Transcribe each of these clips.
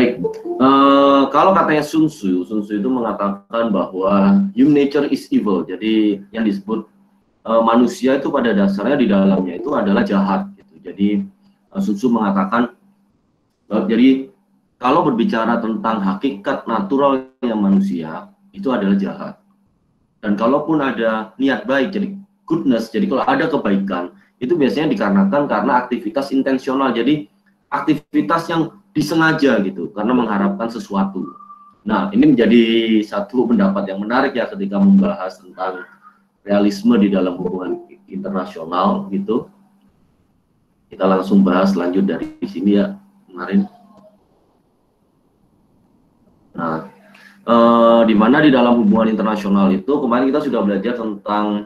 Baik, kalau katanya Sun Tzu itu mengatakan bahwa human nature is evil. Jadi yang disebut manusia itu pada dasarnya di dalamnya itu adalah jahat. Gitu. Jadi Sun Tzu mengatakan, jadi kalau berbicara tentang hakikat naturalnya manusia itu adalah jahat. Dan kalaupun ada niat baik, jadi goodness, jadi kalau ada kebaikan itu biasanya dikarenakan karena aktivitas intensional. Jadi aktivitas yang disengaja gitu, karena mengharapkan sesuatu. Nah, ini menjadi satu pendapat yang menarik ya ketika membahas tentang realisme di dalam hubungan internasional gitu. Kita langsung bahas lanjut dari sini ya kemarin. Nah, di mana di dalam hubungan internasional itu kemarin kita sudah belajar tentang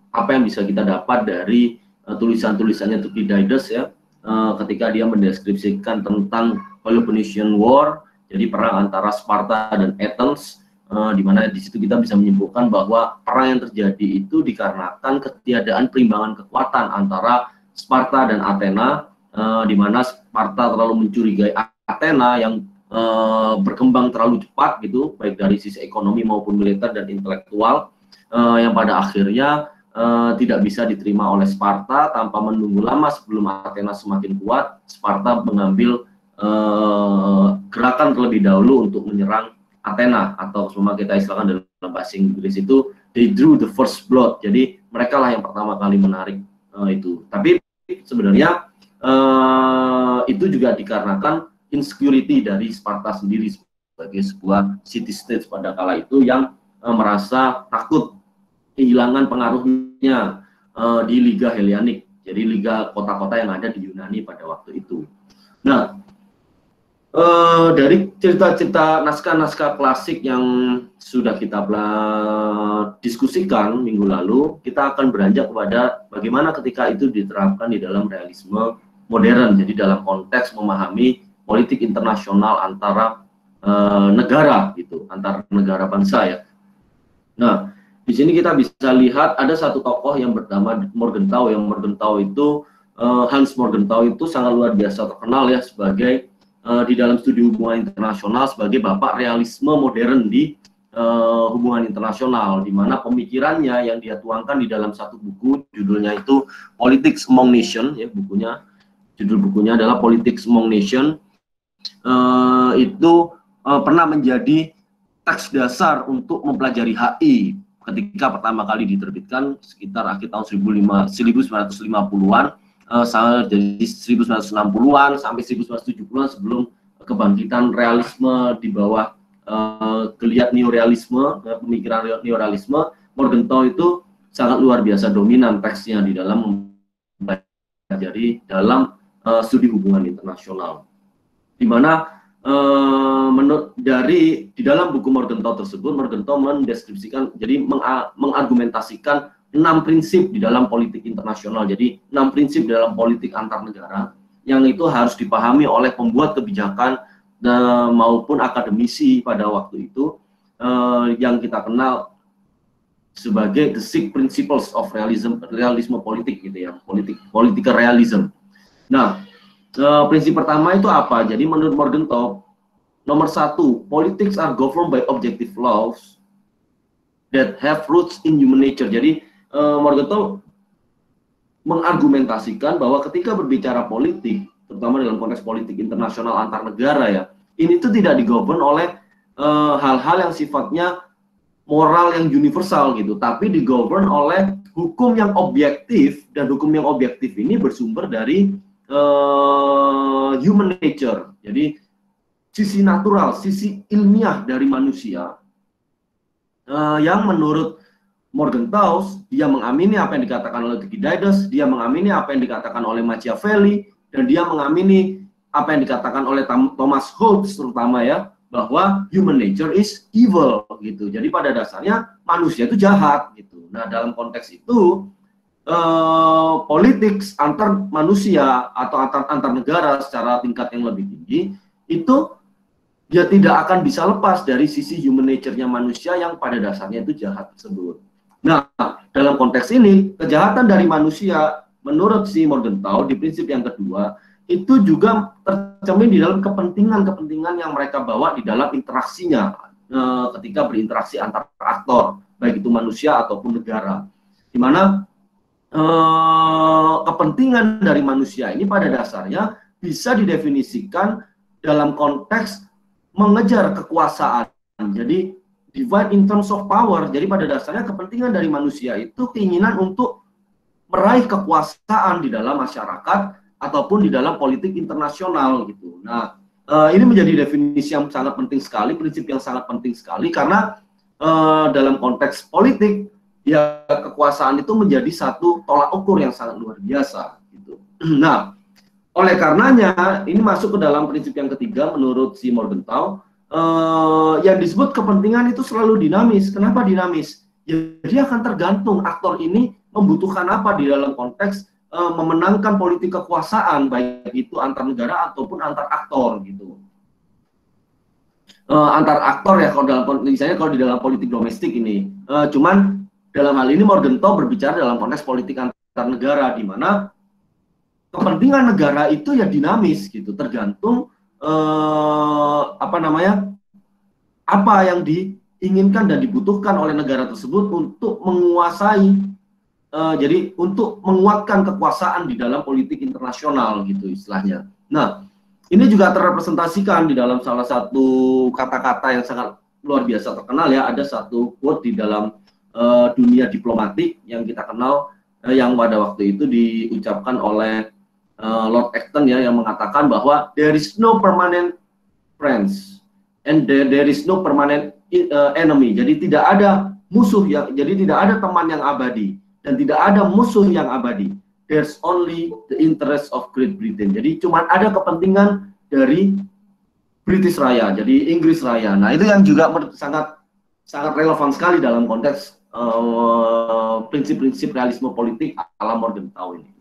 apa yang bisa kita dapat dari tulisan-tulisannya Thucydides ya. Ketika dia mendeskripsikan tentang Peloponnesian War, jadi perang antara Sparta dan Athens, di mana di situ kita bisa menyimpulkan bahwa perang yang terjadi itu dikarenakan ketiadaan perimbangan kekuatan antara Sparta dan Athena, di mana Sparta terlalu mencurigai Athena yang berkembang terlalu cepat gitu, baik dari sisi ekonomi maupun militer dan intelektual, yang pada akhirnya tidak bisa diterima oleh Sparta. Tanpa menunggu lama sebelum Athena semakin kuat, Sparta mengambil gerakan terlebih dahulu untuk menyerang Athena, atau semua kita istilahkan dalam bahasa Inggris itu they drew the first blood. Jadi mereka lah yang pertama kali menarik itu. Tapi sebenarnya itu juga dikarenakan insecurity dari Sparta sendiri sebagai sebuah city state pada kala itu yang merasa takut kehilangan pengaruhnya di Liga Hellenic, jadi liga kota-kota yang ada di Yunani pada waktu itu. Nah, dari cerita-cerita naskah-naskah klasik yang sudah kita diskusikan minggu lalu, kita akan beranjak kepada bagaimana ketika itu diterapkan di dalam realisme modern, jadi dalam konteks memahami politik internasional antara negara gitu, antar negara bangsa ya. Nah, di sini kita bisa lihat ada satu tokoh yang bernama Morgenthau. Yang Morgenthau itu Hans Morgenthau itu sangat luar biasa terkenal ya sebagai di dalam studi hubungan internasional sebagai bapak realisme modern di hubungan internasional, di mana pemikirannya yang dia tuangkan di dalam satu buku judulnya itu Politics Among Nations ya, judul bukunya adalah Politics Among Nations. Itu pernah menjadi teks dasar untuk mempelajari HI ketika pertama kali diterbitkan sekitar akhir tahun 1950-an, jadi 1960-an sampai 1970-an sebelum kebangkitan realisme di bawah geliat neorealisme, pemikiran neorealisme. Morgenthau itu sangat luar biasa dominan teksnya di dalam mempelajari dalam studi hubungan internasional, di mana di dalam buku Morgenthau tersebut, Morgenthau mendeskripsikan, jadi mengargumentasikan 6 prinsip di dalam politik internasional. Jadi 6 prinsip di dalam politik antar negara yang itu harus dipahami oleh pembuat kebijakan maupun akademisi pada waktu itu, yang kita kenal sebagai the 6 principles of realisme politik gitu ya, political realism. Nah, prinsip pertama itu apa? Jadi menurut Morgenthau, nomor 1, politics are governed by objective laws that have roots in human nature. Jadi Morgenthau mengargumentasikan bahwa ketika berbicara politik, terutama dalam konteks politik internasional antar negara ya, ini tuh tidak digovern oleh hal-hal yang sifatnya moral yang universal gitu, tapi digovern oleh hukum yang objektif, dan hukum yang objektif ini bersumber dari human nature. Jadi sisi natural, sisi ilmiah dari manusia, yang menurut Morgenthau dia mengamini apa yang dikatakan oleh Thucydides, dia mengamini apa yang dikatakan oleh Machiavelli, dan dia mengamini apa yang dikatakan oleh Thomas Hobbes terutama ya, bahwa human nature is evil gitu. Jadi pada dasarnya manusia itu jahat gitu. Nah, dalam konteks itu politik antar manusia atau antar negara secara tingkat yang lebih tinggi itu dia tidak akan bisa lepas dari sisi human nature-nya manusia yang pada dasarnya itu jahat tersebut. Nah, dalam konteks ini kejahatan dari manusia menurut si Morgenthau di prinsip yang kedua itu juga tercermin di dalam kepentingan-kepentingan yang mereka bawa di dalam interaksinya ketika berinteraksi antar aktor, baik itu manusia ataupun negara. Di mana kepentingan dari manusia ini pada dasarnya bisa didefinisikan dalam konteks mengejar kekuasaan. Jadi divide in terms of power. Jadi pada dasarnya kepentingan dari manusia itu keinginan untuk meraih kekuasaan di dalam masyarakat ataupun di dalam politik internasional gitu. Nah, ini menjadi definisi yang sangat penting sekali, prinsip yang sangat penting sekali karena dalam konteks politik ya kekuasaan itu menjadi satu tolak ukur yang sangat luar biasa gitu. Nah, oleh karenanya ini masuk ke dalam prinsip yang ketiga menurut si Morgenthau, yang disebut kepentingan itu selalu dinamis. Kenapa dinamis? Jadi akan tergantung aktor ini membutuhkan apa di dalam konteks memenangkan politik kekuasaan, baik itu antar negara ataupun antar aktor gitu. Antar aktor ya kalau dalam misalnya kalau di dalam politik domestik ini, cuman dalam hal ini Morgenthau berbicara dalam konteks politik antar negara, di mana kepentingan negara itu ya dinamis gitu, tergantung apa yang diinginkan dan dibutuhkan oleh negara tersebut untuk menguasai. Jadi untuk menguatkan kekuasaan di dalam politik internasional gitu istilahnya. Nah, ini juga terrepresentasikan di dalam salah satu kata-kata yang sangat luar biasa terkenal ya. Ada satu quote di dalam dunia diplomatik yang kita kenal, yang pada waktu itu diucapkan oleh Lord Acton ya, yang mengatakan bahwa there is no permanent friends and there is no permanent enemy. Jadi tidak ada musuh jadi tidak ada teman yang abadi. Dan tidak ada musuh yang abadi. There's only the interest of Great Britain. Jadi cuma ada kepentingan dari British Raya, jadi Inggris Raya. Nah itu yang juga sangat relevan sekali dalam konteks prinsip-prinsip realisme politik ala Morgenthau ini.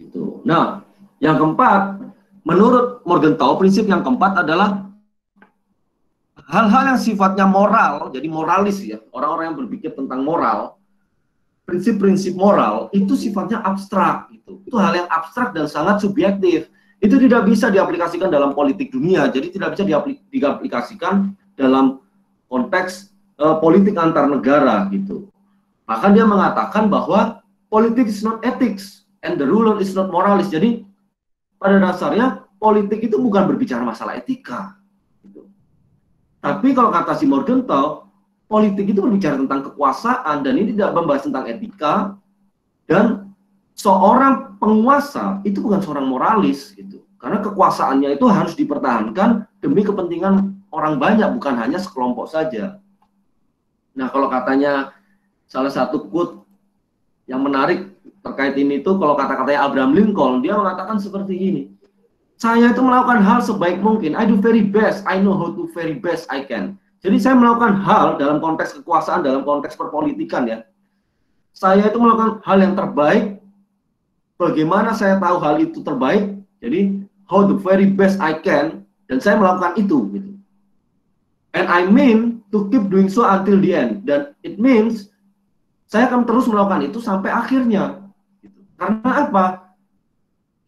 Gitu. Nah, yang keempat, menurut Morgenthau prinsip yang keempat adalah hal-hal yang sifatnya moral, jadi moralis ya, orang-orang yang berpikir tentang moral, prinsip-prinsip moral itu sifatnya abstrak gitu. Itu hal yang abstrak dan sangat subjektif. Itu tidak bisa diaplikasikan dalam politik dunia, jadi tidak bisa diaplikasikan dalam konteks politik antar negara gitu. Bahkan dia mengatakan bahwa politik is not ethics and the ruler is not moralis. Jadi pada dasarnya politik itu bukan berbicara masalah etika. Tapi kalau kata si Morgenthau, politik itu berbicara tentang kekuasaan dan ini tidak membahas tentang etika, dan seorang penguasa itu bukan seorang moralis gitu. Karena kekuasaannya itu harus dipertahankan demi kepentingan orang banyak, bukan hanya sekelompok saja. Nah, kalau katanya salah satu quote yang menarik terkait ini itu kalau kata-katanya Abraham Lincoln, dia mengatakan seperti ini. Saya itu melakukan hal sebaik mungkin. I do very best. I know how to very best I can. Jadi saya melakukan hal dalam konteks kekuasaan, dalam konteks perpolitikan ya. Saya itu melakukan hal yang terbaik. Bagaimana saya tahu hal itu terbaik? Jadi how the very best I can. Dan saya melakukan itu. Gitu. And I mean to keep doing so until the end. Dan it means saya akan terus melakukan itu sampai akhirnya. Gitu. Karena apa?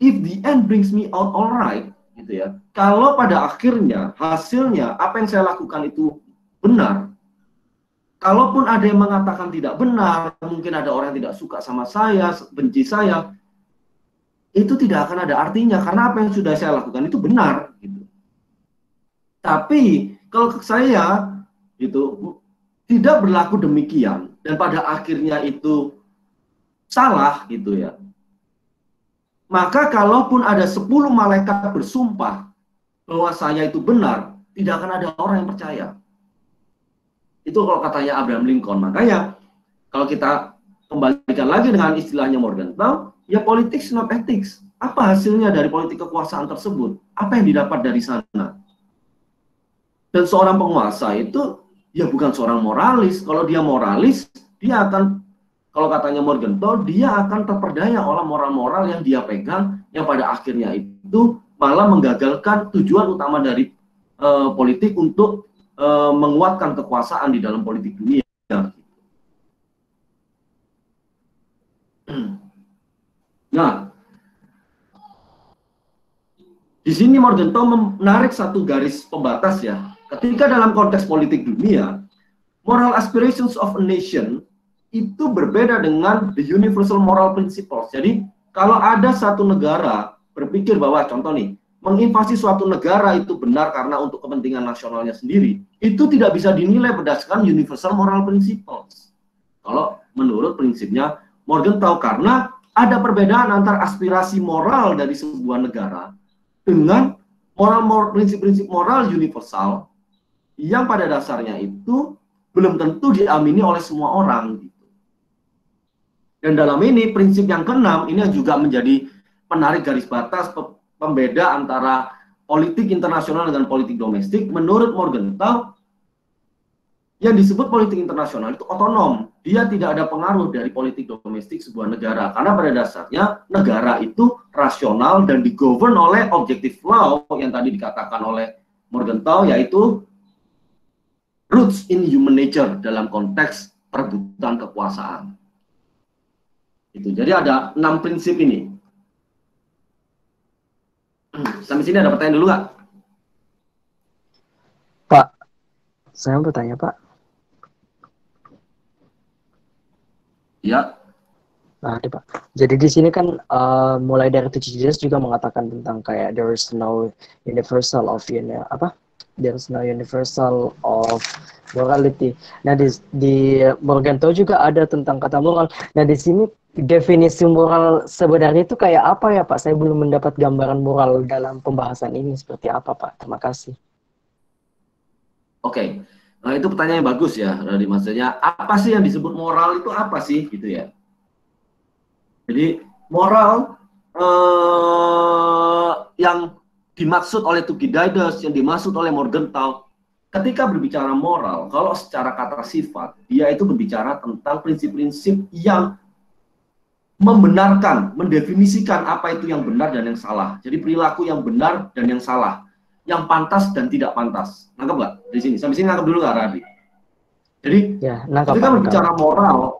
If the end brings me out alright, gitu ya. Kalau pada akhirnya hasilnya apa yang saya lakukan itu benar, kalaupun ada yang mengatakan tidak benar, mungkin ada orang yang tidak suka sama saya, benci saya, itu tidak akan ada artinya karena apa yang sudah saya lakukan itu benar. Gitu. Tapi kalau saya itu tidak berlaku demikian dan pada akhirnya itu salah, gitu ya. Maka kalaupun ada 10 malaikat bersumpah bahwa saya itu benar, tidak akan ada orang yang percaya. Itu kalau katanya Abraham Lincoln. Makanya kalau kita kembalikan lagi dengan istilahnya Morgenthau, ya politik not ethics. Apa hasilnya dari politik kekuasaan tersebut? Apa yang didapat dari sana? Dan seorang penguasa itu ya bukan seorang moralis. Kalau dia moralis, dia akan, kalau katanya Morgenthau, dia akan terperdaya oleh moral-moral yang dia pegang, yang pada akhirnya itu malah menggagalkan tujuan utama dari politik untuk menguatkan kekuasaan di dalam politik dunia. Nah, di sini Morgenthau menarik satu garis pembatas ya. Ketika dalam konteks politik dunia, moral aspirations of a nation itu berbeda dengan the universal moral principles. Jadi, kalau ada satu negara berpikir bahwa contoh nih, menginvasi suatu negara itu benar karena untuk kepentingan nasionalnya sendiri, itu tidak bisa dinilai berdasarkan universal moral principles. Kalau menurut prinsipnya Morgenthau, karena ada perbedaan antara aspirasi moral dari sebuah negara dengan prinsip-prinsip moral universal yang pada dasarnya itu belum tentu diamini oleh semua orang gitu. Dan dalam ini prinsip yang keenam ini juga menjadi penarik garis batas pembeda antara politik internasional dengan politik domestik. Menurut Morgenthau, yang disebut politik internasional itu otonom. Dia tidak ada pengaruh dari politik domestik sebuah negara. Karena pada dasarnya negara itu rasional dan digovern oleh objective law yang tadi dikatakan oleh Morgenthau, yaitu roots in human nature dalam konteks perebutan kekuasaan. Itu. Jadi ada 6 prinsip ini. Sampai sini ada pertanyaan dulu nggak? Pak, saya mau bertanya, Pak. Ya. Nah, Pak. Jadi di sini kan mulai dari Thucydides juga mengatakan tentang kayak there is no universal of there is no universal of morality. Nah, di Morgenthau juga ada tentang kata moral. Nah, di sini definisi moral sebenarnya itu kayak apa ya, Pak? Saya belum mendapat gambaran moral dalam pembahasan ini seperti apa, Pak. Terima kasih. Oke. Nah, itu pertanyaan yang bagus ya, Radi. Maksudnya apa sih yang disebut moral itu apa sih gitu ya? Jadi moral yang dimaksud oleh Thucydides, yang dimaksud oleh Morgenthau, ketika berbicara moral, kalau secara kata sifat, dia itu berbicara tentang prinsip-prinsip yang membenarkan, mendefinisikan apa itu yang benar dan yang salah. Jadi perilaku yang benar dan yang salah, yang pantas dan tidak pantas. Nangkep nggak di sini? Sampai sini nangkep dulu nggak, Radi? Jadi ya, ketika berbicara moral,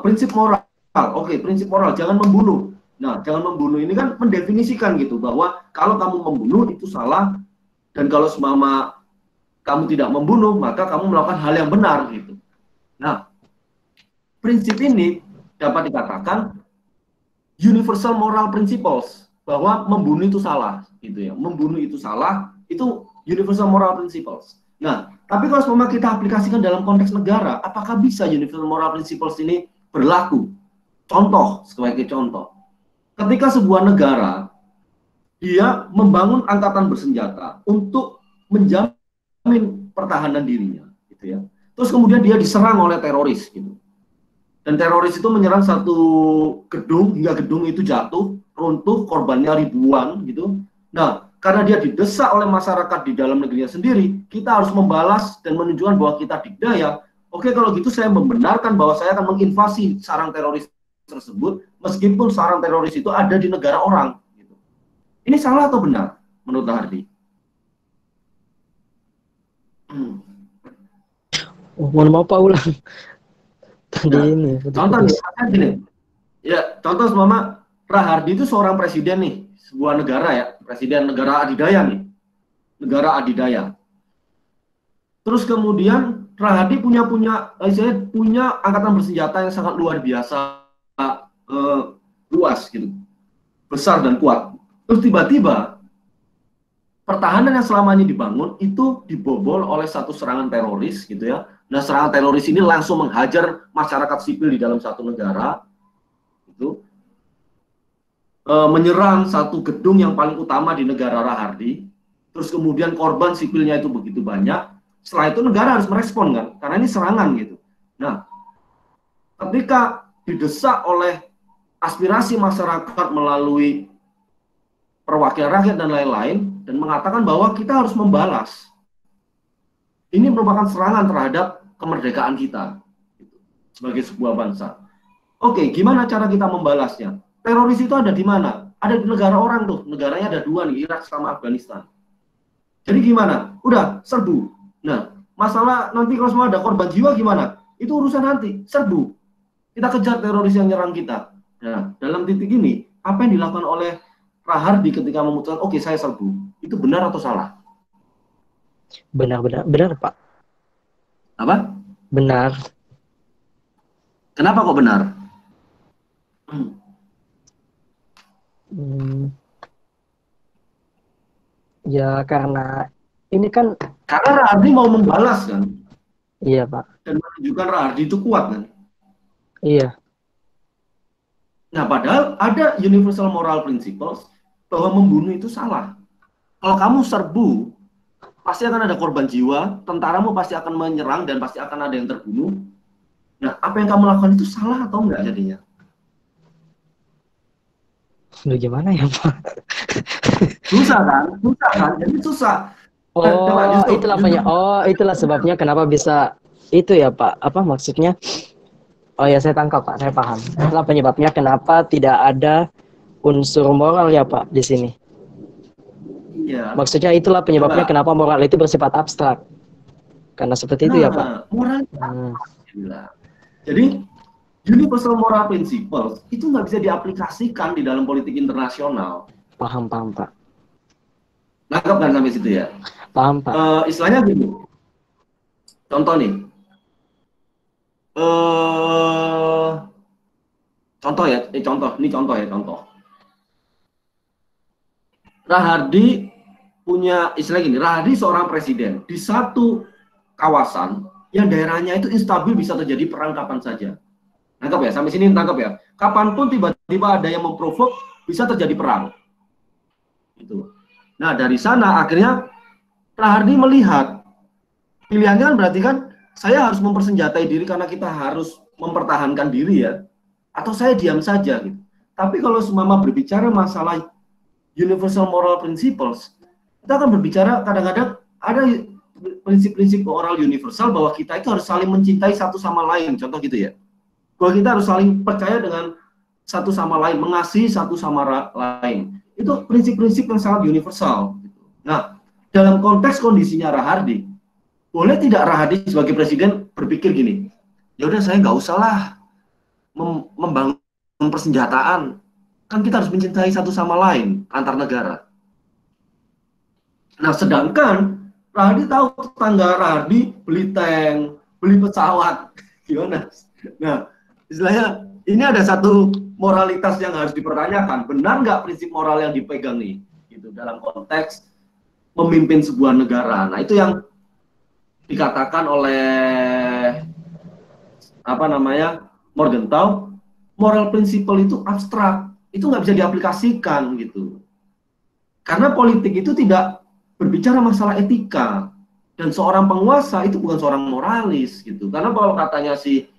prinsip moral, oke, prinsip moral, jangan membunuh. Nah, jangan membunuh ini kan mendefinisikan gitu, bahwa kalau kamu membunuh itu salah, dan kalau semama kamu tidak membunuh, maka kamu melakukan hal yang benar gitu. Nah, prinsip ini dapat dikatakan universal moral principles, bahwa membunuh itu salah gitu ya. Membunuh itu salah, itu universal moral principles. Nah, tapi kalau semua kita aplikasikan dalam konteks negara, apakah bisa universal moral principles ini berlaku? Contoh, sebagai contoh, ketika sebuah negara dia membangun angkatan bersenjata untuk menjamin pertahanan dirinya, gitu ya. Terus kemudian dia diserang oleh teroris, gitu. Dan teroris itu menyerang satu gedung hingga gedung itu jatuh, runtuh, korbannya ribuan, gitu. Nah, karena dia didesak oleh masyarakat di dalam negerinya sendiri, kita harus membalas dan menunjukkan bahwa kita dikdaya. Oke, kalau gitu saya membenarkan bahwa saya akan menginvasi sarang teroris tersebut, meskipun sarang teroris itu ada di negara orang. Gitu. Ini salah atau benar, menurut Hardy? Mohon maaf, Pak, ulang. Tadi ya, ini. Contoh misalnya gini, ya contoh seumpama Rahardi itu seorang presiden nih, sebuah negara ya, presiden negara adidaya nih, negara adidaya. Terus kemudian Rahardi punya angkatan bersenjata yang sangat luar biasa, luas gitu, besar dan kuat. Terus tiba-tiba pertahanan yang selama ini dibangun itu dibobol oleh satu serangan teroris gitu ya. Nah, serangan teroris ini langsung menghajar masyarakat sipil di dalam satu negara, gitu. Menyerang satu gedung yang paling utama di negara Rahardi. Terus kemudian korban sipilnya itu begitu banyak. Setelah itu negara harus merespon kan, karena ini serangan gitu. Nah, ketika didesak oleh aspirasi masyarakat melalui perwakilan rakyat dan lain-lain, dan mengatakan bahwa kita harus membalas. Ini merupakan serangan terhadap kemerdekaan kita sebagai sebuah bangsa. Oke, gimana cara kita membalasnya? Teroris itu ada di mana? Ada di negara orang tuh. Negaranya ada dua nih, Irak sama Afghanistan. Jadi gimana? Udah, serbu. Nah, masalah nanti kalau semua ada korban jiwa gimana? Itu urusan nanti, serbu. Kita kejar teroris yang nyerang kita. Nah, dalam titik ini, apa yang dilakukan oleh Rahardi ketika memutuskan, oke, saya serbu, itu benar atau salah? Benar, Pak. Apa? Benar. Kenapa kok benar? Hmm, ya karena ini kan, Karena Rahardi mau membalas kan, iya Pak, dan menunjukkan Rahardi itu kuat kan. iya. Nah, padahal ada universal moral principles bahwa membunuh itu salah. Kalau kamu serbu, pasti akan ada korban jiwa, tentaramu pasti akan menyerang dan pasti akan ada yang terbunuh. Nah, apa yang kamu lakukan itu salah atau enggak jadinya? Lu gimana ya Pak? Susah kan? Susah kan? Jadi susah. Coba Oh, Yusuf, itulah Yusuf. itulah sebabnya kenapa bisa itu ya Pak. Apa maksudnya? Oh ya, saya tangkap Pak, saya paham. Itulah penyebabnya kenapa tidak ada unsur moral ya Pak di sini. Iya. Maksudnya itulah penyebabnya Coba. kenapa moral itu bersifat abstrak. Karena seperti itu ya Pak. Nah, moral jadi universal moral principles itu nggak bisa diaplikasikan di dalam politik internasional. Paham Pak. Nangkap kan sampai situ ya? Paham Pak. Istilahnya gini. Contoh nih. Contoh ya, contoh. Rahardi punya istilah gini, Rahardi seorang presiden di satu kawasan yang daerahnya itu instabil, bisa terjadi perang kapan saja. Tangkap ya, sampai sini tangkap ya. Kapanpun tiba-tiba ada yang memprovok, bisa terjadi perang. Gitu. Nah, dari sana akhirnya Rahardi melihat pilihannya kan berarti kan saya harus mempersenjatai diri karena kita harus mempertahankan diri ya, atau saya diam saja gitu. Tapi kalau semama berbicara masalah universal moral principles, kita akan berbicara kadang-kadang ada prinsip-prinsip moral universal bahwa kita itu harus saling mencintai satu sama lain, contoh gitu ya. Bahwa kita harus saling percaya dengan satu sama lain, mengasihi satu sama lain. Itu prinsip-prinsip yang sangat universal. Nah, dalam konteks kondisinya Rahardi, boleh tidak Rahardi sebagai presiden berpikir gini, ya udah saya nggak usah lah membangun persenjataan, kan kita harus mencintai satu sama lain antar negara. Nah, sedangkan Rahardi tahu tetangga Rahardi beli tank, beli pesawat, gimana? Nah, istilahnya ini ada satu moralitas yang harus dipertanyakan. Benar nggak prinsip moral yang dipegang nih? Gitu, dalam konteks memimpin sebuah negara. Nah, itu yang dikatakan oleh Morgenthau, moral principle itu abstrak, itu nggak bisa diaplikasikan gitu. Karena politik itu tidak berbicara masalah etika, dan seorang penguasa itu bukan seorang moralis gitu. Karena kalau katanya si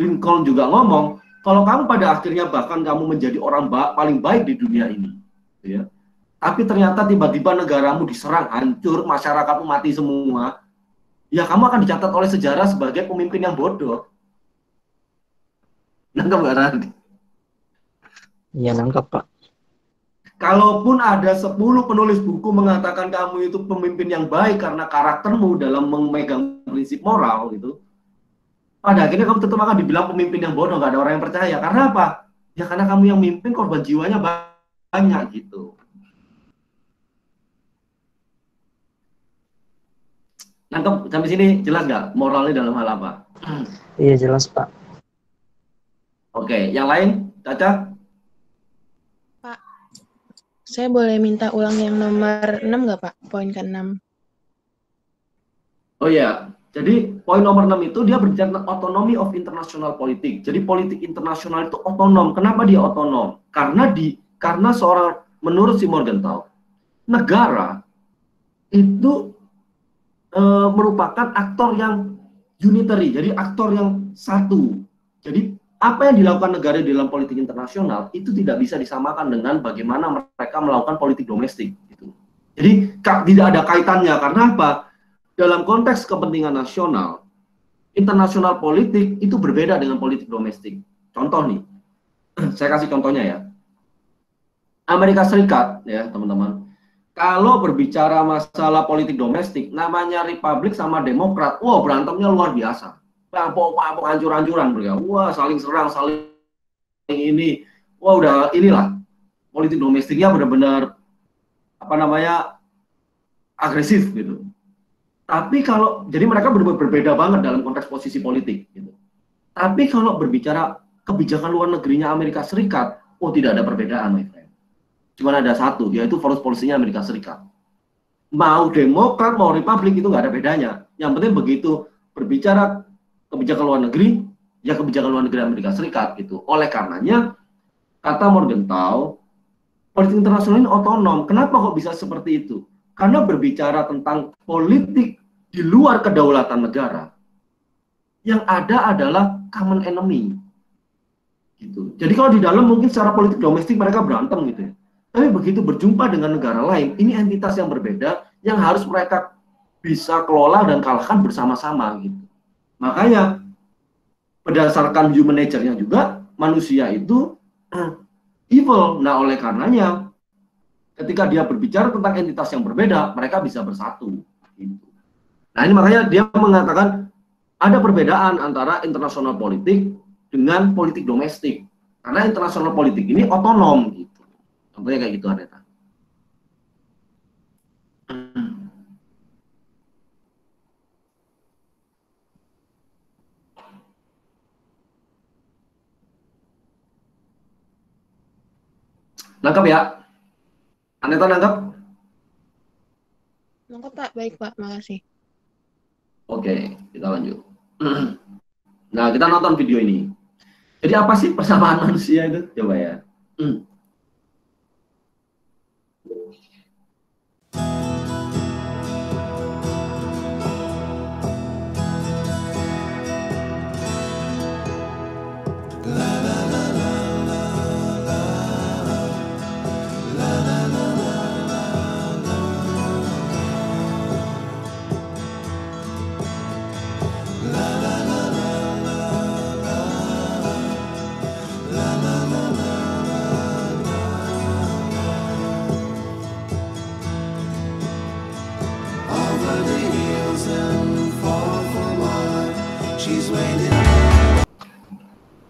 Lincoln juga ngomong, kalau kamu pada akhirnya bahkan kamu menjadi orang paling baik di dunia ini, gitu ya, tapi ternyata tiba-tiba negaramu diserang, hancur, masyarakatmu mati semua, ya kamu akan dicatat oleh sejarah sebagai pemimpin yang bodoh. Nangkep nggak, Randy? Iya, nangkep Pak. Kalaupun ada 10 penulis buku mengatakan kamu itu pemimpin yang baik karena karaktermu dalam memegang prinsip moral gitu, pada akhirnya kamu tetap akan dibilang pemimpin yang bodoh, nggak ada orang yang percaya. Karena apa? Ya karena kamu yang mimpin, korban jiwanya banyak gitu. Nangkep sampai sini jelas nggak moralnya dalam hal apa? Iya, jelas Pak. Oke, yang lain, Caca? Pak, saya boleh minta ulang yang nomor 6 nggak Pak? Poin ke-6. Oh ya, jadi poin nomor 6 itu dia berbicara tentang autonomy of international politics. Jadi politik internasional itu otonom. Kenapa dia otonom? Karena seorang, menurut si Morgenthau, negara itu merupakan aktor yang unitary, jadi aktor yang satu. Jadi apa yang dilakukan negara di dalam politik internasional itu tidak bisa disamakan dengan bagaimana mereka melakukan politik domestik. Gitu. Jadi tidak ada kaitannya. Karena apa? Dalam konteks kepentingan nasional, internasional politik itu berbeda dengan politik domestik. Contoh nih, saya kasih contohnya ya. Amerika Serikat, ya teman-teman, kalau berbicara masalah politik domestik, namanya Republik sama Demokrat, wah berantemnya luar biasa. Hancur-hancuran mereka, wah saling serang, saling ini, wah udah inilah politik domestiknya benar-benar apa namanya agresif gitu. Tapi kalau jadi mereka berbeda banget dalam konteks posisi politik gitu. Tapi kalau berbicara kebijakan luar negerinya Amerika Serikat, oh tidak ada perbedaan, my friend. Cuma ada satu, yaitu foreign policy-nya Amerika Serikat. Mau Demokrat, mau Republik itu nggak ada bedanya. Yang penting begitu berbicara kebijakan luar negeri, ya kebijakan luar negeri Amerika Serikat gitu. Oleh karenanya, kata Morgenthau, politik internasional ini otonom. Kenapa kok bisa seperti itu? Karena berbicara tentang politik di luar kedaulatan negara, yang ada adalah common enemy. Gitu. Jadi kalau di dalam mungkin secara politik domestik mereka berantem gitu ya. Tapi begitu berjumpa dengan negara lain, ini entitas yang berbeda yang harus mereka bisa kelola dan kalahkan bersama-sama gitu. Makanya berdasarkan human nature-nya juga manusia itu evil. Nah, oleh karenanya ketika dia berbicara tentang entitas yang berbeda, mereka bisa bersatu. Gitu. Nah, ini makanya dia mengatakan ada perbedaan antara internasional politik dengan politik domestik. Karena internasional politik ini otonom. Gitu. Contohnya kayak gitu, Aneta. Nangkap ya? Aneta nangkap? Nangkep Pak, baik Pak, makasih. Oke, kita lanjut. Nah, kita nonton video ini. Jadi apa sih persamaan manusia itu? Coba ya.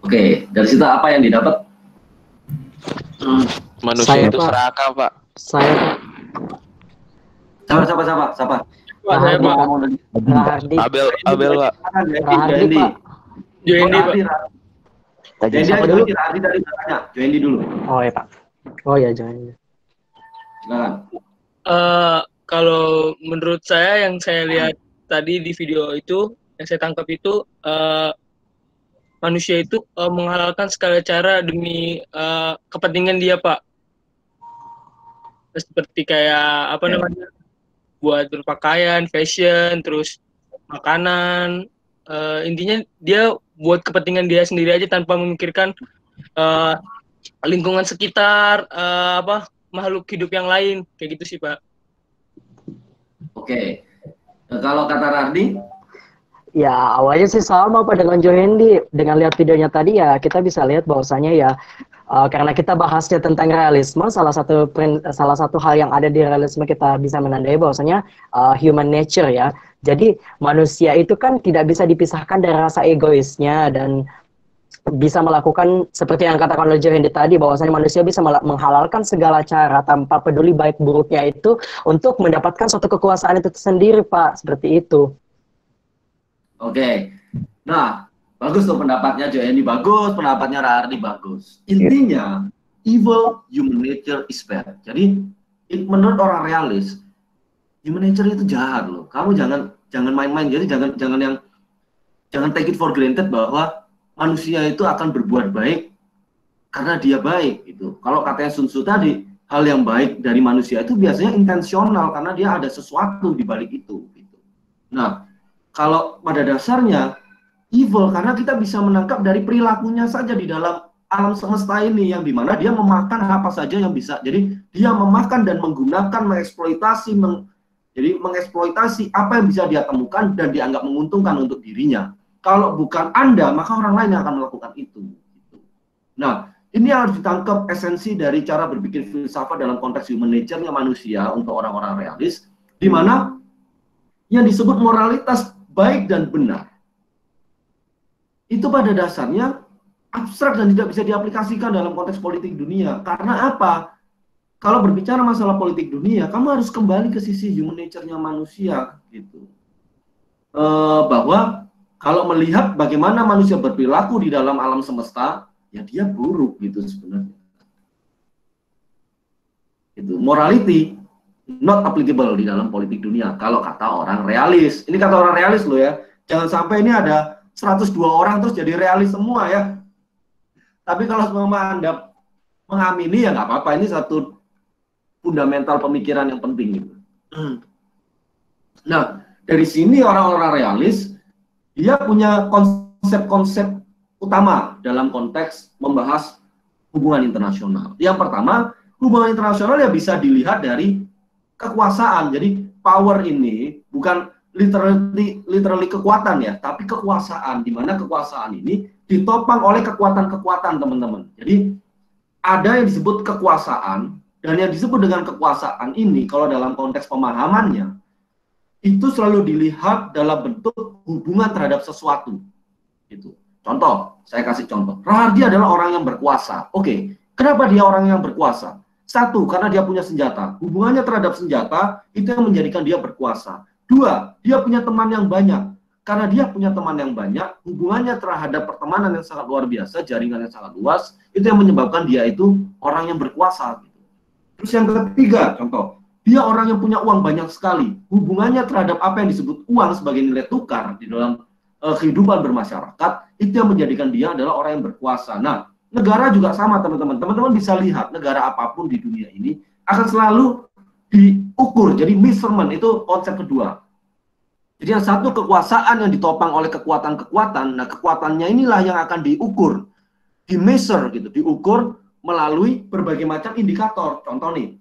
Oke, dari situ apa yang didapat? Manusia Saya, itu Pak. serakah, Pak. Saya Siapa? Rahardi, Pak. Rahardi. Abel, Pak. Rahardi, Pak. Joendi Pak. Joendi Siapa dulu. dulu? Rahardi tadi bertanya. Joendi dulu. Oh ya, Pak. Oh ya, jangan. Silakan. Kalau menurut saya yang saya lihat tadi di video itu, yang saya tangkap itu manusia itu menghalalkan segala cara demi kepentingan dia, Pak. Seperti kayak apa namanya, buat berpakaian, fashion, terus makanan. Intinya dia buat kepentingan dia sendiri aja tanpa memikirkan lingkungan sekitar, makhluk hidup yang lain, kayak gitu sih, Pak. Oke. Nah, kalau kata Rahardi? Ya, awalnya sih sama Pak dengan Joendi. Dengan lihat videonya tadi ya, kita bisa lihat bahwasanya ya, karena kita bahasnya tentang realisme, salah satu hal yang ada di realisme kita bisa menandai bahwasanya human nature ya. Jadi manusia itu kan tidak bisa dipisahkan dari rasa egoisnya dan bisa melakukan seperti yang katakan oleh Joendi tadi, bahwasanya manusia bisa menghalalkan segala cara tanpa peduli baik buruknya itu untuk mendapatkan suatu kekuasaan itu sendiri, Pak. Seperti itu. Oke. Nah, bagus tuh pendapatnya Joendi, bagus, pendapatnya Rahardi bagus. Intinya, evil human nature is bad. Jadi, menurut orang realis, human nature itu jahat loh. Kamu jangan main-main. Jadi jangan take it for granted bahwa manusia itu akan berbuat baik karena dia baik gitu. Kalau katanya Sun Tzu tadi, hal yang baik dari manusia itu biasanya intensional karena dia ada sesuatu di balik itu gitu. Nah, kalau pada dasarnya evil karena kita bisa menangkap dari perilakunya saja di dalam alam semesta ini, yang dimana dia memakan apa saja yang bisa. Jadi dia memakan dan menggunakan, mengeksploitasi, mengeksploitasi apa yang bisa dia temukan dan dianggap menguntungkan untuk dirinya. Kalau bukan Anda, maka orang lain yang akan melakukan itu. Nah, ini harus ditangkap esensi dari cara berpikir filsafat dalam konteks human nature-nya manusia untuk orang-orang realis, di mana yang disebut moralitas baik dan benar itu pada dasarnya abstrak dan tidak bisa diaplikasikan dalam konteks politik dunia. Karena apa? Kalau berbicara masalah politik dunia, kamu harus kembali ke sisi human nature-nya manusia, gitu. Bahwa kalau melihat bagaimana manusia berperilaku di dalam alam semesta, ya dia buruk gitu sebenarnya. Itu morality not applicable di dalam politik dunia kalau kata orang realis. Ini kata orang realis loh ya. Jangan sampai ini ada 102 orang terus jadi realis semua ya. Tapi kalau semua Anda mengamini ya nggak apa-apa. Ini satu fundamental pemikiran yang penting gitu. Nah, dari sini orang-orang realis dia punya konsep-konsep utama dalam konteks membahas hubungan internasional. Yang pertama, hubungan internasional ya bisa dilihat dari kekuasaan. Jadi power ini bukan literally kekuatan ya, tapi kekuasaan, di mana kekuasaan ini ditopang oleh kekuatan-kekuatan, teman-teman. Jadi ada yang disebut kekuasaan, dan yang disebut dengan kekuasaan ini kalau dalam konteks pemahamannya itu selalu dilihat dalam bentuk hubungan terhadap sesuatu. Gitu. Contoh, saya kasih contoh. Rahardi adalah orang yang berkuasa. Oke, kenapa dia orang yang berkuasa? Satu, karena dia punya senjata. Hubungannya terhadap senjata itu yang menjadikan dia berkuasa. Dua, dia punya teman yang banyak. Karena dia punya teman yang banyak, hubungannya terhadap pertemanan yang sangat luar biasa, jaringan yang sangat luas, itu yang menyebabkan dia itu orang yang berkuasa. Gitu. Terus yang ketiga, contoh, dia orang yang punya uang banyak sekali. Hubungannya terhadap apa yang disebut uang sebagai nilai tukar di dalam kehidupan bermasyarakat, itu yang menjadikan dia adalah orang yang berkuasa. Nah, negara juga sama, teman-teman. Teman-teman bisa lihat, negara apapun di dunia ini akan selalu diukur. Jadi measurement itu konsep kedua. Jadi yang satu kekuasaan yang ditopang oleh kekuatan-kekuatan. Nah, kekuatannya inilah yang akan diukur, di-measure gitu, diukur melalui berbagai macam indikator. Contoh nih,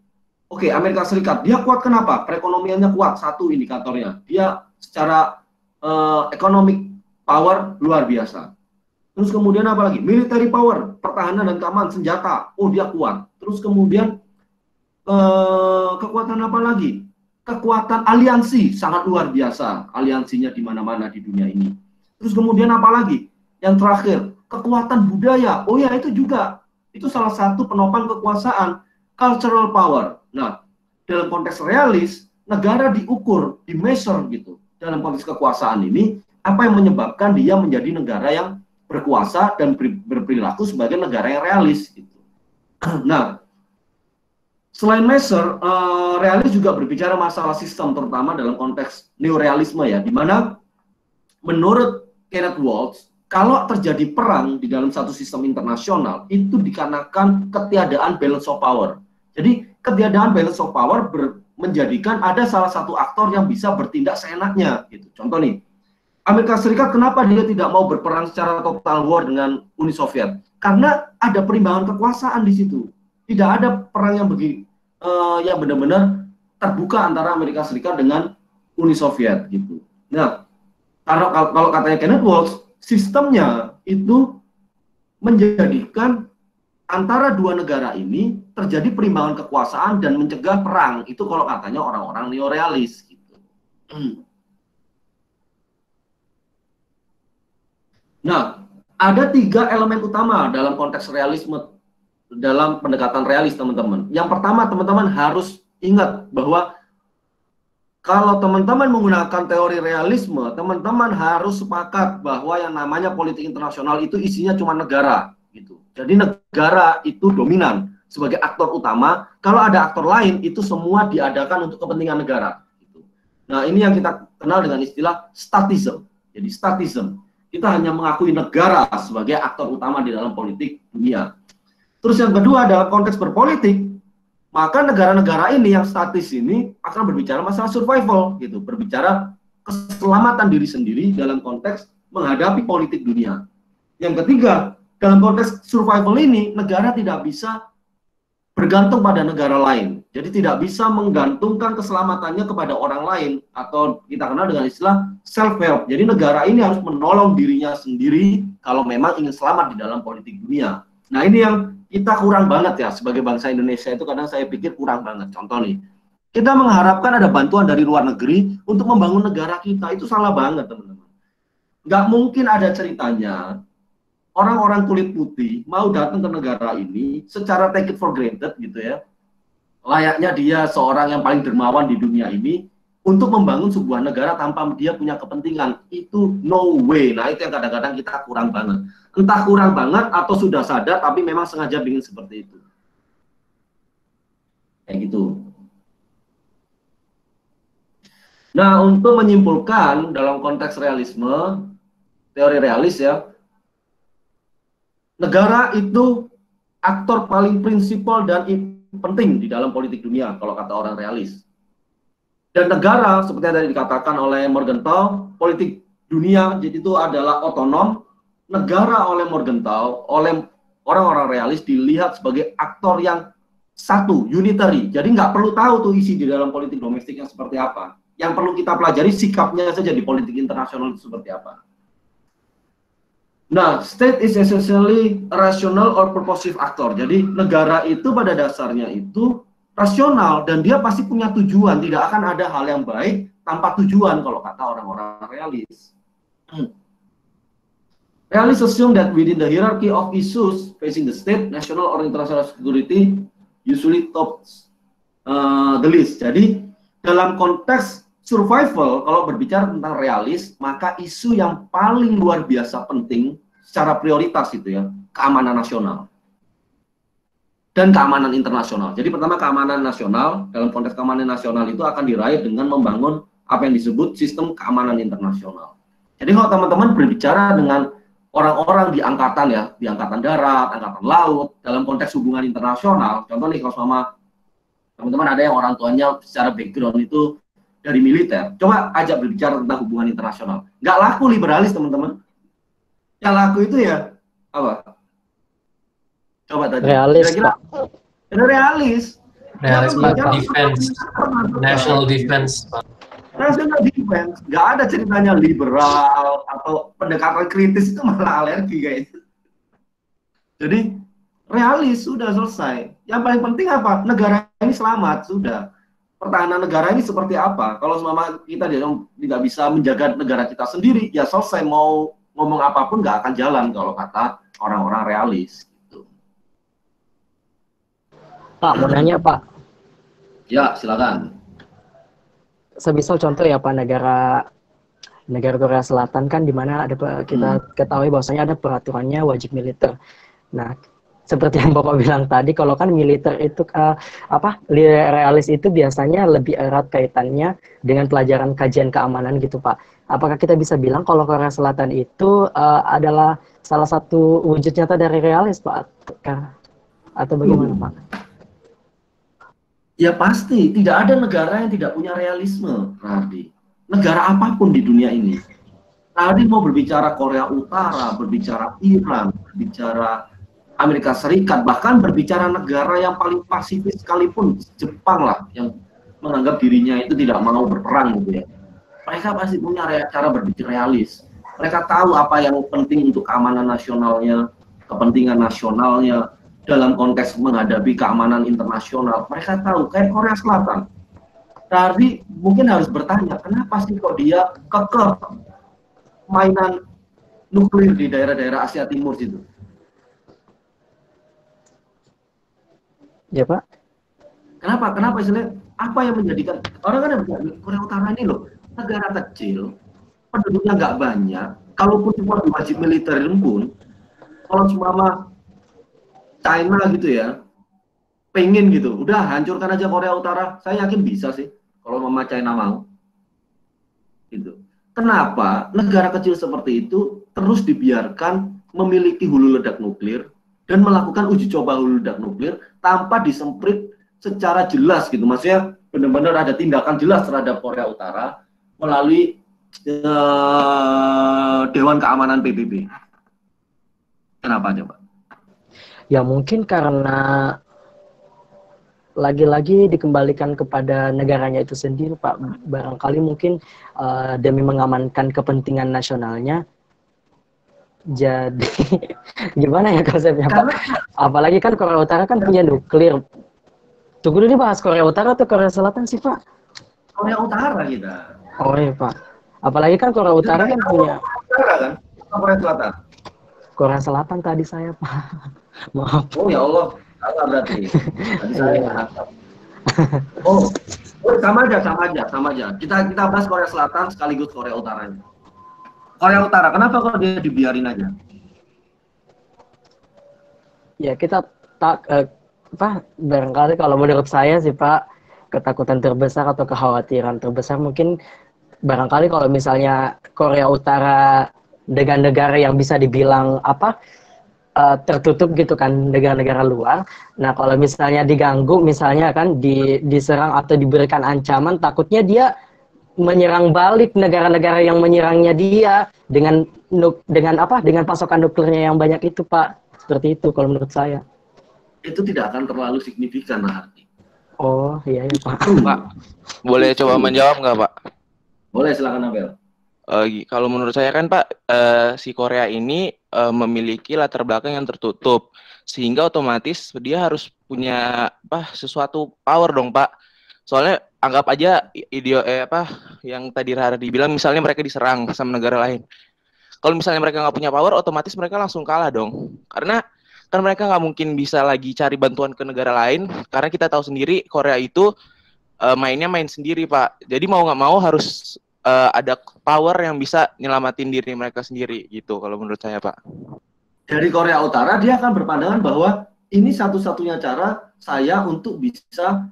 oke, Amerika Serikat, dia kuat kenapa? Perekonomiannya kuat, satu indikatornya. Dia secara economic power luar biasa. Terus kemudian apa lagi? Military power, pertahanan dan keamanan, senjata. Oh, dia kuat. Terus kemudian kekuatan apa lagi? Kekuatan aliansi sangat luar biasa, aliansinya di mana-mana di dunia ini. Terus kemudian apa lagi? Yang terakhir, kekuatan budaya. Oh ya, itu juga. Itu salah satu penopang kekuasaan, cultural power. Nah, dalam konteks realis, negara diukur, di-measure gitu. Dalam konteks kekuasaan ini, apa yang menyebabkan dia menjadi negara yang berkuasa dan berperilaku sebagai negara yang realis gitu. Nah, selain measure, realis juga berbicara masalah sistem, terutama dalam konteks neorealisme ya, di mana menurut Kenneth Waltz, kalau terjadi perang di dalam satu sistem internasional, itu dikarenakan ketiadaan balance of power. Jadi ketiadaan balance of power menjadikan ada salah satu aktor yang bisa bertindak seenaknya. Gitu. Contoh nih, Amerika Serikat kenapa dia tidak mau berperang secara total war dengan Uni Soviet? Karena ada perimbangan kekuasaan di situ. Tidak ada perang yang yang benar-benar terbuka antara Amerika Serikat dengan Uni Soviet gitu. Nah, kalau katanya Kenneth Waltz, sistemnya itu menjadikan antara dua negara ini terjadi perimbangan kekuasaan dan mencegah perang. Itu kalau katanya orang-orang neorealis gitu. Nah, ada 3 elemen utama dalam konteks realisme, dalam pendekatan realis, teman-teman. Yang pertama, teman-teman harus ingat bahwa kalau teman-teman menggunakan teori realisme, teman-teman harus sepakat bahwa yang namanya politik internasional itu isinya cuma negara, gitu. Jadi negara itu dominan sebagai aktor utama. Kalau ada aktor lain, itu semua diadakan untuk kepentingan negara. Gitu. Nah, ini yang kita kenal dengan istilah statism. Jadi statism. Kita hanya mengakui negara sebagai aktor utama di dalam politik dunia. Terus yang kedua, dalam konteks berpolitik, maka negara-negara ini yang statis ini akan berbicara masalah survival, gitu, berbicara keselamatan diri sendiri dalam konteks menghadapi politik dunia. Yang ketiga, dalam konteks survival ini, negara tidak bisa bergantung pada negara lain. Jadi tidak bisa menggantungkan keselamatannya kepada orang lain, atau kita kenal dengan istilah self-help. Jadi negara ini harus menolong dirinya sendiri kalau memang ingin selamat di dalam politik dunia. Nah, ini yang kita kurang banget ya, sebagai bangsa Indonesia itu kadang saya pikir kurang banget. Contoh nih, kita mengharapkan ada bantuan dari luar negeri untuk membangun negara kita, itu salah banget, teman-teman. Nggak mungkin ada ceritanya orang-orang kulit putih mau datang ke negara ini secara take it for granted gitu ya, layaknya dia seorang yang paling dermawan di dunia ini untuk membangun sebuah negara tanpa dia punya kepentingan, itu no way. Nah itu yang kadang-kadang kita kurang banget, entah kurang banget atau sudah sadar tapi memang sengaja bikin seperti itu, kayak gitu. Nah untuk menyimpulkan dalam konteks realisme, teori realis ya, negara itu aktor paling prinsipal dan penting di dalam politik dunia kalau kata orang realis. Dan negara seperti yang tadi dikatakan oleh Morgenthau, politik dunia jadi itu adalah otonom. Negara oleh Morgenthau, oleh orang-orang realis dilihat sebagai aktor yang satu, unitary. Jadi nggak perlu tahu tuh isi di dalam politik domestiknya seperti apa. Yang perlu kita pelajari sikapnya saja di politik internasional itu seperti apa. Nah, state is essentially a rational or purposive actor. Jadi negara itu pada dasarnya itu rasional dan dia pasti punya tujuan. Tidak akan ada hal yang baik tanpa tujuan kalau kata orang-orang realis. Realis assume that within the hierarchy of issues facing the state, national or international security usually tops the list. Jadi dalam konteks survival, kalau berbicara tentang realis, maka isu yang paling luar biasa penting secara prioritas itu ya, keamanan nasional dan keamanan internasional. Jadi pertama keamanan nasional, dalam konteks keamanan nasional itu akan diraih dengan membangun apa yang disebut sistem keamanan internasional. Jadi kalau teman-teman berbicara dengan orang-orang di angkatan ya, di angkatan darat, angkatan laut, dalam konteks hubungan internasional, contoh nih kalau sama teman-teman ada yang orang tuanya secara background itu dari militer, coba ajak berbicara tentang hubungan internasional. Nggak laku liberalis teman-teman. Yang laku itu ya apa? Coba tadi. Realis, kira-kira realis. Realis, defense, national defense. National defense, nggak ada ceritanya liberal atau pendekatan kritis, itu malah alergi kayaknya. Jadi realis sudah selesai. Yang paling penting apa? Negara ini selamat sudah. Pertahanan negara ini seperti apa? Kalau selama kita tidak bisa menjaga negara kita sendiri, ya selesai, mau ngomong apapun nggak akan jalan kalau kata orang-orang realis. Pak, mau nanya Pak. Ya, silakan. Semisal contoh ya Pak, negara Korea Selatan kan di mana ada kita ketahui bahwasanya ada peraturannya wajib militer. Nah, seperti yang Bapak bilang tadi, kalau kan militer itu realis itu biasanya lebih erat kaitannya dengan pelajaran kajian keamanan gitu Pak. Apakah kita bisa bilang kalau Korea Selatan itu adalah salah satu wujud nyata dari realis Pak? Atau bagaimana Pak? Ya pasti, tidak ada negara yang tidak punya realisme, Rardi. Negara apapun di dunia ini. Rardi mau berbicara Korea Utara, berbicara Iran, berbicara Amerika Serikat, bahkan berbicara negara yang paling pasifis sekalipun, Jepang lah, yang menganggap dirinya itu tidak mau berperang gitu ya. Mereka pasti punya cara berpikir realis. Mereka tahu apa yang penting untuk keamanan nasionalnya, kepentingan nasionalnya, dalam konteks menghadapi keamanan internasional. Mereka tahu, kayak Korea Selatan. Tadi mungkin harus bertanya, kenapa sih kok dia kekeh mainan nuklir di daerah-daerah Asia Timur situ? Ya Pak. Kenapa istilahnya? Apa yang menjadikan orang kan yang Korea Utara ini loh, negara kecil, penduduknya nggak banyak, kalaupun cuma wajib militer pun, kalau cuma China gitu ya, pengen gitu, udah hancurkan aja Korea Utara, saya yakin bisa sih, kalau Mama China mau. Gitu. Kenapa negara kecil seperti itu terus dibiarkan memiliki hulu ledak nuklir dan melakukan uji coba hulu ledak nuklir tanpa disemprit secara jelas gitu, maksudnya benar-benar ada tindakan jelas terhadap Korea Utara melalui Dewan Keamanan PBB. Kenapa coba? Ya mungkin karena lagi-lagi dikembalikan kepada negaranya itu sendiri Pak. Barangkali mungkin demi mengamankan kepentingan nasionalnya. Jadi gimana ya konsepnya Pak? Apalagi kan Korea Utara kan punya nuklir. Tunggu dulu bahas Korea Utara atau Korea Selatan sih Pak? Korea Utara kita. Oh iya Pak. Apalagi kan Korea Utara kan punya. Utara kan? Korea Selatan. Korea Selatan tadi saya, Pak. Maaf. Oh ya Allah, salah berarti. Tadi saya nggak nangkap. Oh, sama aja. Kita bahas Korea Selatan sekaligus Korea Utaranya. Korea Utara, kenapa kok dia dibiarin aja? Ya kita barangkali kalau menurut saya sih Pak, ketakutan terbesar atau kekhawatiran terbesar mungkin barangkali kalau misalnya Korea Utara dengan negara yang bisa dibilang tertutup gitu kan, negara-negara luar. Nah kalau misalnya diganggu, misalnya kan diserang atau diberikan ancaman, takutnya dia menyerang balik negara-negara yang menyerangnya dia dengan pasokan nuklirnya yang banyak itu Pak. Seperti itu kalau menurut saya. Itu tidak akan terlalu signifikan nanti. Oh iya ya Pak. Pak, boleh coba menjawab nggak Pak? Boleh, silakan Abel. Kalau menurut saya kan Pak, si Korea ini memiliki latar belakang yang tertutup, sehingga otomatis dia harus punya sesuatu power dong Pak. Soalnya anggap aja yang tadi Hardy bilang, misalnya mereka diserang sama negara lain. Kalau misalnya mereka nggak punya power, otomatis mereka langsung kalah dong. Karena kan mereka nggak mungkin bisa lagi cari bantuan ke negara lain, karena kita tahu sendiri Korea itu mainnya main sendiri Pak. Jadi mau nggak mau harus ada power yang bisa nyelamatin diri mereka sendiri gitu kalau menurut saya Pak. Dari Korea Utara dia akan berpandangan bahwa ini satu-satunya cara saya untuk bisa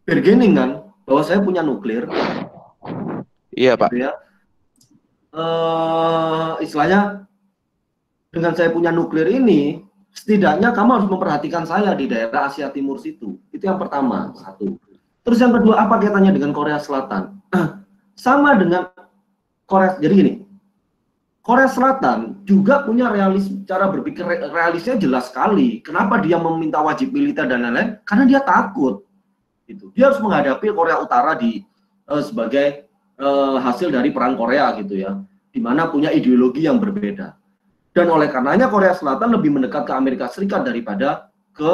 bargaining kan, bahwa saya punya nuklir. Iya Pak. Gitu ya. Istilahnya dengan saya punya nuklir ini, setidaknya kamu harus memperhatikan saya di daerah Asia Timur situ. Itu yang pertama, satu. Terus yang kedua, apa kaitannya dengan Korea Selatan? Sama dengan Korea, jadi gini, Korea Selatan juga punya cara berpikir realisnya jelas sekali. Kenapa dia meminta wajib militer dan lain-lain? Karena dia takut. Gitu. Dia harus menghadapi Korea Utara sebagai hasil dari perang Korea gitu ya, di mana punya ideologi yang berbeda. Dan oleh karenanya Korea Selatan lebih mendekat ke Amerika Serikat daripada ke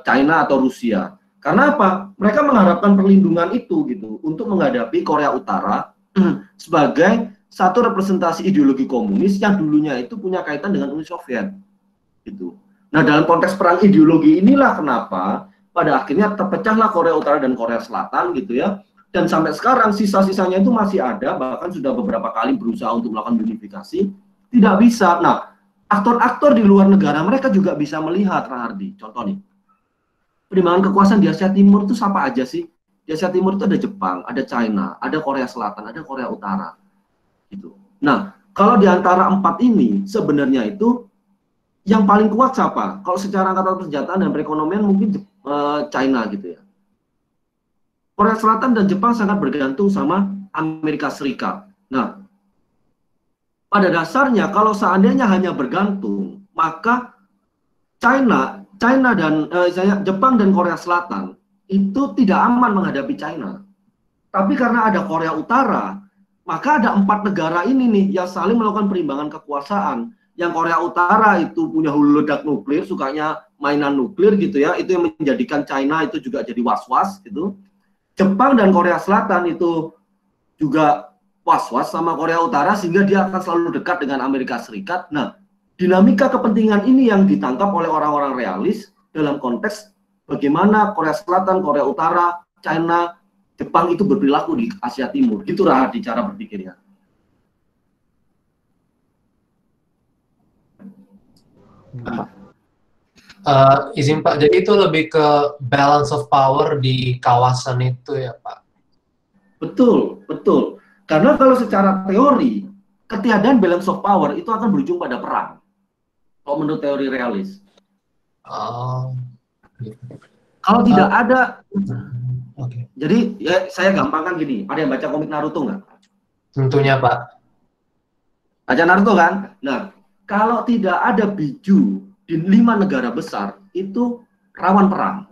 China atau Rusia. Karena apa? Mereka mengharapkan perlindungan itu gitu untuk menghadapi Korea Utara sebagai satu representasi ideologi komunis yang dulunya itu punya kaitan dengan Uni Soviet. Gitu. Nah, dalam konteks perang ideologi inilah kenapa pada akhirnya terpecahlah Korea Utara dan Korea Selatan gitu ya. Dan sampai sekarang sisa-sisanya itu masih ada, bahkan sudah beberapa kali berusaha untuk melakukan unifikasi, tidak bisa. Nah, aktor-aktor di luar negara mereka juga bisa melihat, Rahardi. Contoh nih, perimbangan kekuasaan di Asia Timur itu siapa aja sih? Di Asia Timur itu ada Jepang, ada China, ada Korea Selatan, ada Korea Utara. Gitu. Nah, kalau di antara empat ini sebenarnya itu yang paling kuat siapa? Kalau secara angkatan persenjataan dan perekonomian mungkin China gitu ya. Korea Selatan dan Jepang sangat bergantung sama Amerika Serikat. Nah, pada dasarnya kalau seandainya hanya bergantung, maka China dan Jepang dan Korea Selatan itu tidak aman menghadapi China. Tapi karena ada Korea Utara, maka ada empat negara ini nih yang saling melakukan perimbangan kekuasaan. Yang Korea Utara itu punya hulu ledak nuklir, sukanya mainan nuklir gitu ya, itu yang menjadikan China itu juga jadi was-was gitu. Jepang dan Korea Selatan itu juga was-was sama Korea Utara sehingga dia akan selalu dekat dengan Amerika Serikat. Nah, dinamika kepentingan ini yang ditangkap oleh orang-orang realis dalam konteks bagaimana Korea Selatan, Korea Utara, China, Jepang itu berperilaku di Asia Timur. Gitu di cara berpikirnya. Izin Pak, jadi itu lebih ke balance of power di kawasan itu ya Pak? Betul, betul. Karena kalau secara teori, ketiadaan balance of power itu akan berujung pada perang. Kalau menurut teori realis. Kalau tidak ada, jadi ya saya gampangkan gini, ada yang baca komik Naruto nggak? Tentunya Pak. Baca Naruto kan? Nah, kalau tidak ada Biju di 5 negara besar, itu rawan perang.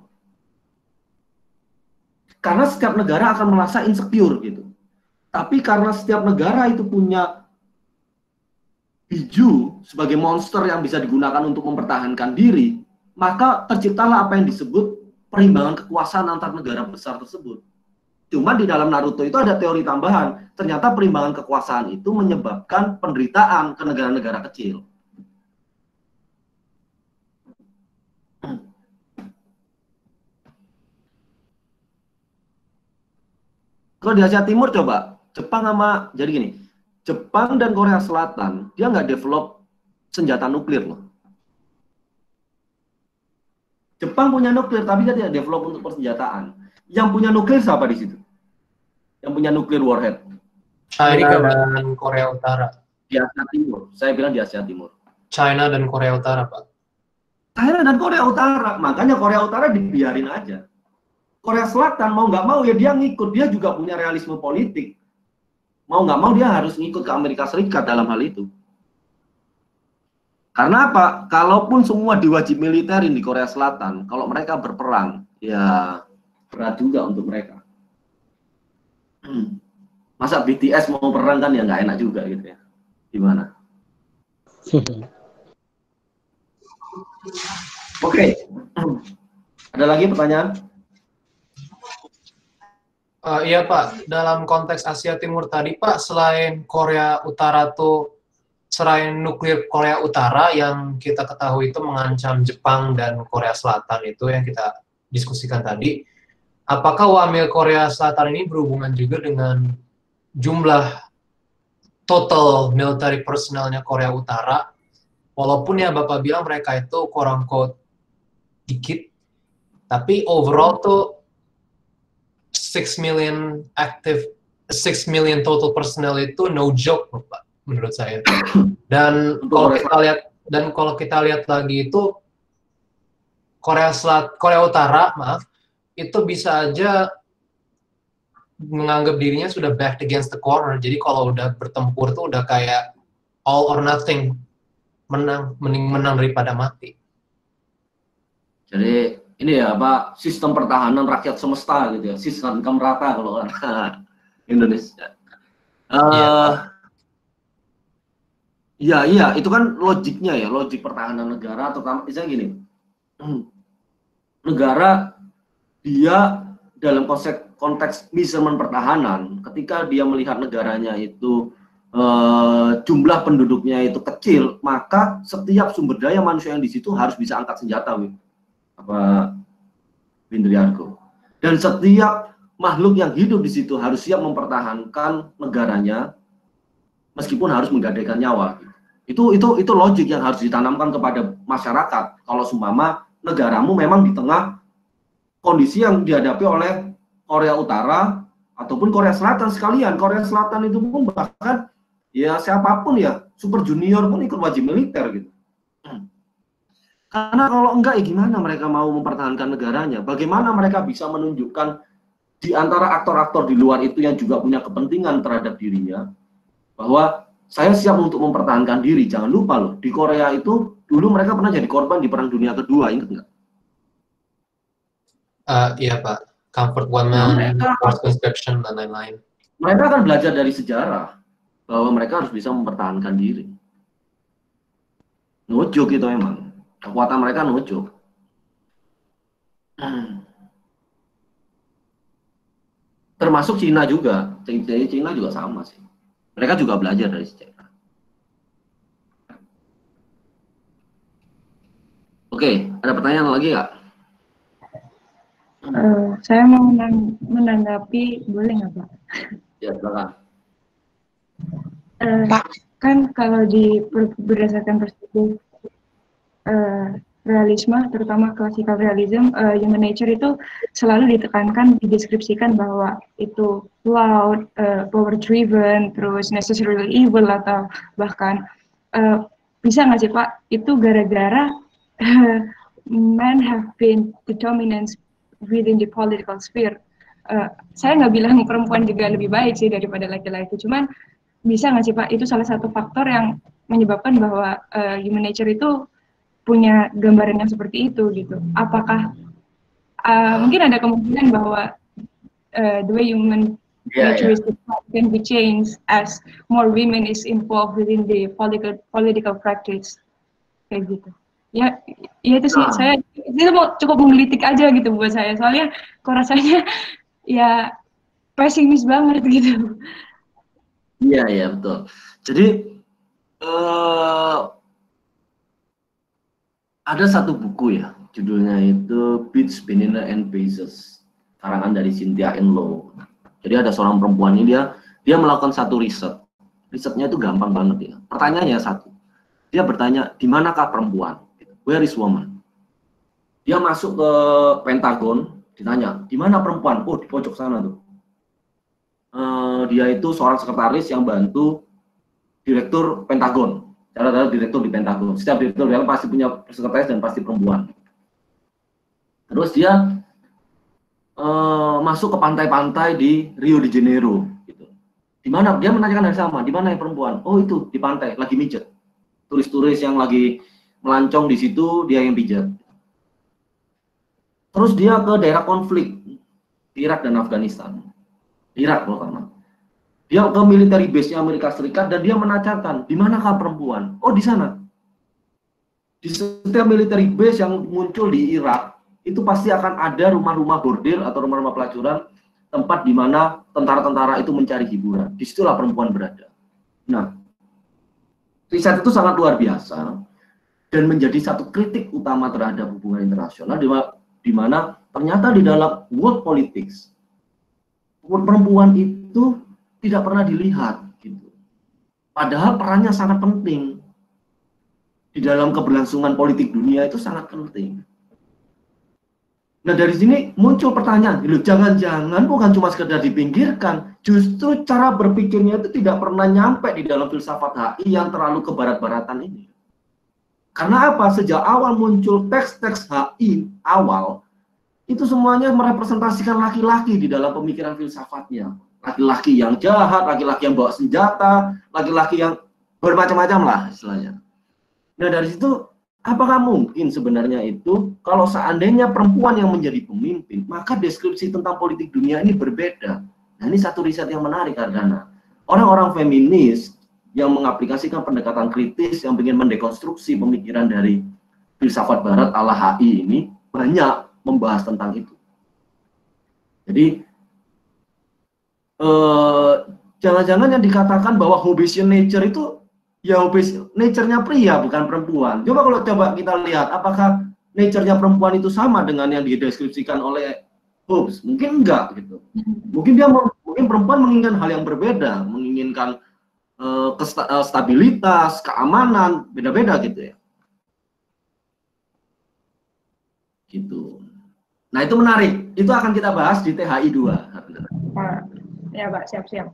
Karena setiap negara akan merasa insecure gitu. Tapi karena setiap negara itu punya Biju sebagai monster yang bisa digunakan untuk mempertahankan diri, maka terciptalah apa yang disebut perimbangan kekuasaan antar negara besar tersebut. Cuma di dalam Naruto itu ada teori tambahan. Ternyata perimbangan kekuasaan itu menyebabkan penderitaan ke negara-negara kecil. Kalau di Asia Timur coba, Jepang sama, jadi gini, Jepang dan Korea Selatan, dia nggak develop senjata nuklir loh. Jepang punya nuklir, tapi dia tidak develop untuk persenjataan. Yang punya nuklir siapa di situ? Yang punya nuklir warhead? China dan Korea Utara. Di Asia Timur, saya bilang di Asia Timur. China dan Korea Utara, Pak. China dan Korea Utara, makanya Korea Utara dibiarin aja. Korea Selatan mau nggak mau ya dia ngikut, dia juga punya realisme politik. Mau nggak mau dia harus ngikut ke Amerika Serikat dalam hal itu. Karena apa? Kalaupun semua diwajib militerin di Korea Selatan, kalau mereka berperang, ya berat juga untuk mereka. Masa BTS mau perang kan ya nggak enak juga gitu ya. Gimana? Oke. Ada lagi pertanyaan? Iya Pak, dalam konteks Asia Timur tadi Pak, selain Korea Utara tuh, selain nuklir Korea Utara yang kita ketahui itu mengancam Jepang dan Korea Selatan itu yang kita diskusikan tadi, apakah wamil Korea Selatan ini berhubungan juga dengan jumlah total military personnelnya Korea Utara? Walaupun ya Bapak bilang mereka itu quote-unquote dikit, tapi overall tuh 6 million total personnel itu no joke, Pak, menurut saya. Dan kalau kita lihat lagi itu Korea Utara, maaf, itu bisa aja menganggap dirinya sudah backed against the corner. Jadi kalau udah bertempur tuh udah kayak all or nothing, mending menang daripada mati. Jadi ini ya Pak, sistem pertahanan rakyat semesta gitu ya, sistem merata kalau orang Indonesia. Iya, itu kan logiknya ya, logik pertahanan negara, terutama misalnya gini, negara dia dalam konteks measurement pertahanan, ketika dia melihat negaranya itu jumlah penduduknya itu kecil, maka setiap sumber daya manusia yang di situ harus bisa angkat senjata, Windriarko. Dan setiap makhluk yang hidup di situ harus siap mempertahankan negaranya, meskipun harus menggadaikan nyawa. Itu logik yang harus ditanamkan kepada masyarakat. Kalau seumpama negaramu memang di tengah kondisi yang dihadapi oleh Korea Utara ataupun Korea Selatan sekalian. Korea Selatan itu pun bahkan ya siapapun ya, Super Junior pun ikut wajib militer gitu. Karena kalau enggak ya gimana mereka mau mempertahankan negaranya? Bagaimana mereka bisa menunjukkan di antara aktor-aktor di luar itu yang juga punya kepentingan terhadap dirinya bahwa saya siap untuk mempertahankan diri. Jangan lupa loh, di Korea itu dulu mereka pernah jadi korban di Perang Dunia Kedua, ingat nggak? Iya Pak, comfort women, forced conscription dan lain-lain. Mereka akan belajar dari sejarah bahwa mereka harus bisa mempertahankan diri. Nujuk gitu emang. Kekuatan mereka nujuk. Termasuk Cina juga. Cina juga sama sih. Mereka juga belajar dari sejarah. Oke, ada pertanyaan lagi nggak? Saya mau menanggapi, boleh nggak Pak? Ya, silakan. Pak, kan kalau berdasarkan perspektif realisme, terutama classical realism, human nature itu selalu ditekankan, dideskripsikan bahwa itu loud, power driven, terus necessarily evil, atau bahkan bisa nggak sih Pak, itu gara-gara men have been the dominance within the political sphere. Saya nggak bilang perempuan juga lebih baik sih daripada laki-laki, cuman bisa nggak sih Pak, itu salah satu faktor yang menyebabkan bahwa human nature itu punya gambaran yang seperti itu gitu. Apakah mungkin ada kemungkinan bahwa the way human nature is can be changed as more women is involved within the political practice kayak gitu. Ya itu sih, saya itu mau cukup menggelitik aja gitu buat saya. Soalnya kok rasanya ya pesimis banget gitu. Iya, iya betul. Jadi ada satu buku ya, judulnya itu Beats, Benina and Bezos, karangan dari Cynthia Enloe. Jadi ada seorang perempuan ini dia melakukan satu riset. Risetnya itu gampang banget ya. Pertanyaannya satu. Dia bertanya, di manakah perempuan? Where is woman? Dia masuk ke Pentagon, ditanya, di mana perempuan? Oh, di pojok sana tuh. Dia itu seorang sekretaris yang bantu direktur Pentagon. Cara direktur di Pentagon. Setiap direktur pasti punya sekretaris dan pasti perempuan. Terus dia masuk ke pantai-pantai di Rio de Janeiro. Gitu. Di mana? Dia menanyakan yang sama. Di mana yang perempuan? Oh itu di pantai, lagi mijet. Turis-turis yang lagi melancong di situ, dia yang pijat. Terus dia ke daerah konflik Irak dan Afghanistan. Irak pertama. Dia ke military base-nya Amerika Serikat dan dia menanyakan, di manakah perempuan? Oh, di sana. Di setiap military base yang muncul di Irak, itu pasti akan ada rumah-rumah bordil atau rumah-rumah pelacuran, tempat di mana tentara-tentara itu mencari hiburan. Disitulah perempuan berada. Nah, riset itu sangat luar biasa dan menjadi satu kritik utama terhadap hubungan internasional, di mana ternyata di dalam world politics, perempuan itu tidak pernah dilihat gitu. Padahal perannya sangat penting di dalam keberlangsungan politik dunia, itu sangat penting. Nah dari sini muncul pertanyaan, jangan-jangan bukan cuma sekedar dipinggirkan, justru cara berpikirnya itu tidak pernah nyampe di dalam filsafat HI yang terlalu kebarat-baratan ini. Karena apa? Sejak awal muncul teks-teks HI awal, itu semuanya merepresentasikan laki-laki di dalam pemikiran filsafatnya. Laki-laki yang jahat, laki-laki yang bawa senjata, laki-laki yang bermacam-macam lah istilahnya. Nah dari situ, apakah mungkin sebenarnya itu kalau seandainya perempuan yang menjadi pemimpin, maka deskripsi tentang politik dunia ini berbeda. Nah ini satu riset yang menarik, Ardana. Orang-orang feminis yang mengaplikasikan pendekatan kritis, yang ingin mendekonstruksi pemikiran dari filsafat barat ala HI ini, banyak membahas tentang itu. Jadi jangan-jangan yang dikatakan bahwa Hobbesian nature itu ya nature-nya pria bukan perempuan. Coba kita lihat apakah nature-nya perempuan itu sama dengan yang dideskripsikan oleh Hobbes. Mungkin enggak gitu. Mungkin perempuan menginginkan hal yang berbeda, menginginkan stabilitas, keamanan, beda-beda gitu ya. Gitu. Nah, itu menarik. Itu akan kita bahas di THI 2. Ya, Pak, siap-siap.